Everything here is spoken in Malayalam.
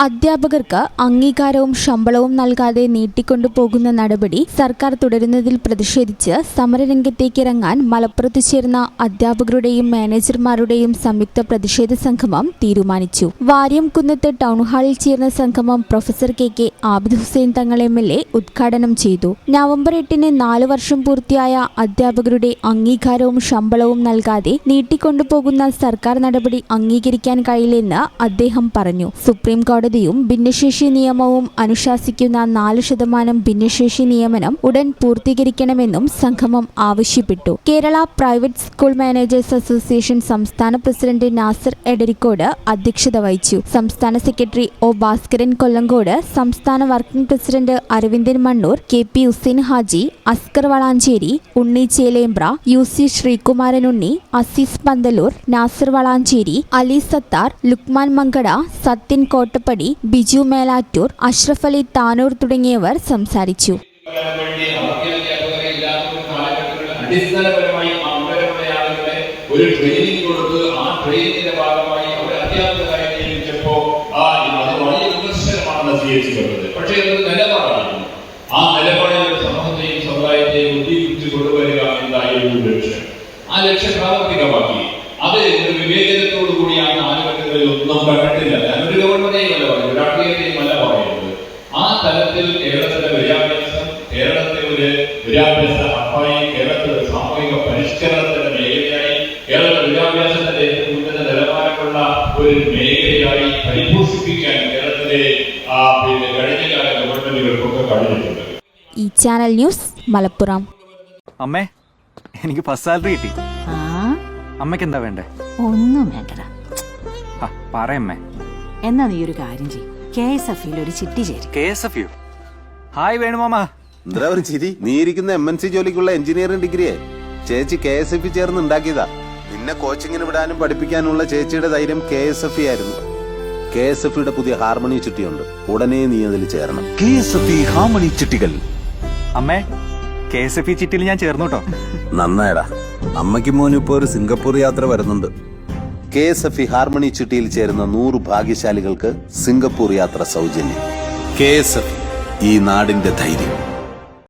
അധ്യാപകർക്ക് അംഗീകാരവും ശമ്പളവും നൽകാതെ നീട്ടിക്കൊണ്ടുപോകുന്ന നടപടി സർക്കാർ തുടരുന്നതിൽ പ്രതിഷേധിച്ച് സമരരംഗത്തേക്കിറങ്ങാൻ മലപ്പുറത്ത് ചേർന്ന അധ്യാപകരുടെയും മാനേജർമാരുടെയും സംയുക്ത പ്രതിഷേധ സംഗമം തീരുമാനിച്ചു. വാര്യംകുന്നത്ത് ടൗൺഹാളിൽ ചേർന്ന സംഗമം professor K Abid Hussain Thangal MLA ഉദ്ഘാടനം ചെയ്തു. നവംബർ 8-ന് 4 വർഷം പൂർത്തിയായ അധ്യാപകരുടെ അംഗീകാരവും ശമ്പളവും നൽകാതെ നീട്ടിക്കൊണ്ടുപോകുന്ന സർക്കാർ നടപടി അംഗീകരിക്കാൻ കഴിയില്ലെന്ന് അദ്ദേഹം പറഞ്ഞു. സുപ്രീം കോടതിയും ഭിന്നശേഷി നിയമവും അനുശാസിക്കുന്ന 4% ഭിന്നശേഷി നിയമനം ഉടൻ പൂർത്തീകരിക്കണമെന്നും സംഗമം ആവശ്യപ്പെട്ടു. Kerala private school managers association സംസ്ഥാന പ്രസിഡന്റ് നാസർ എടരിക്കോട് അധ്യക്ഷത വഹിച്ചു. സംസ്ഥാന സെക്രട്ടറി ഒ ഭാസ്കരൻ കൊല്ലങ്കോട്, സംസ്ഥാന working president Aravindan Mannur, KP Hussain Haji, Askar Valanchery, Unni Chelembra, UC Sreekumaran Unni, Azeez Pandalur, Nasar Valanchery, Ali Sathar, Luqman Mankada, Sathyan Kottappadi, Biju Melattur, Ashraf Ali Tanur തുടങ്ങിയവർ സംസാരിച്ചു. ഒരു ട്രെയിനിങ് കൊടുത്ത് ആ ട്രെയിനിങ്ങിന്റെ ഭാഗമായി അവരെ അധ്യാപകരായി നിയമിച്ചപ്പോൾ അത് വലിയ വിമർശനമാണെന്ന് സ്വീകരിച്ചിട്ടുള്ളത്. പക്ഷേ അത് നിലപാടായിരുന്നു. ആ നിലപാടിൽ സമൂഹത്തെയും സമുദായത്തെയും ഉദ്ദീപിച്ച് കൊണ്ടുവരിക എന്നായിരുന്നു ലക്ഷ്യം. ആ ലക്ഷ്യം പ്രാവർത്തികമാക്കി. അത് വിവേചനത്തോടു കൂടി ആ കാലഘട്ടങ്ങളിൽ ഒന്നും കണ്ടിട്ടില്ല. ഞാനൊരു ഗവൺമെന്റിനെയും അല്ല പറയുന്നത്, രാഷ്ട്രീയത്തെയും അല്ല പറയുന്നത്. ആ തലത്തിൽ കേരളത്തിലെ വിദ്യാഭ്യാസം, കേരളത്തെ ഒരു വിദ്യാഭ്യാസ ഹബ്ബായി, കേരളത്തിലെ സാമൂഹിക പരിഷ്കരണത്തിന്റെ മേഖലയായി, കേരള വിദ്യാഭ്യാസത്തിന്റെ ഏറ്റവും ഉന്നത നിലവാരമുള്ള ഒരു മേഖലയായി പരിപോഷിപ്പിക്കാൻ കേരളത്തിലെ കഴിഞ്ഞ കാല ഗവൺമെന്റുകൾക്കൊക്കെ കഴിഞ്ഞിട്ടുണ്ട്. ഈ ചാനൽ ന്യൂസ് മലപ്പുറം. അമ്മേ, എനിക്ക് ഫസ്റ്റ് സാലറി കിട്ടി. അമ്മയ്ക്ക് എന്താ വേണ്ടേ? ഒന്നും വേണ്ടടാ. പറയമ്മേ. എന്നാ നീ ഒരു കാര്യം ചെയ്യും, KSF-ൽ ഒരു ചിട്ടി ചേരും. KSF-യോ? ഹായ് വേണുമാമ. എന്താ ഒരു ചിരി? നീ ഇരിക്കുന്ന MNC ജോലിക്കുള്ള എഞ്ചിനീയറിംഗ് ഡിഗ്രിയെ ചേച്ചി KSF ചേർന്ന് ഉണ്ടാക്കിയതാ. നിന്നെ കോച്ചിങ്ങിന് വിടാനും പഠിപ്പിക്കാനുള്ള ചേച്ചിയുടെ ധൈര്യം KSF ആയിരുന്നു. KSF-യുടെ പുതിയ ഹാർമണി ചിട്ടിയുണ്ട്, ഉടനെ നീ അതിൽ ചേരണം. KSF ഹാർമണി ചിട്ടികൾ. അമ്മേ, KSF ചിട്ടിയിൽ ഞാൻ ചേർന്നു കേട്ടോ. നന്നായടാ. അമ്മയ്ക്ക് മോനും ഇപ്പോ ഒരു സിംഗപ്പൂർ യാത്ര വരുന്നുണ്ട്. KSF ഹാർമണി ചിട്ടിയിൽ ചേരുന്ന 100 ഭാഗ്യശാലികൾക്ക് സിംഗപ്പൂർ യാത്ര സൗജന്യം. KSF, ഈ നാടിന്റെ ധൈര്യം.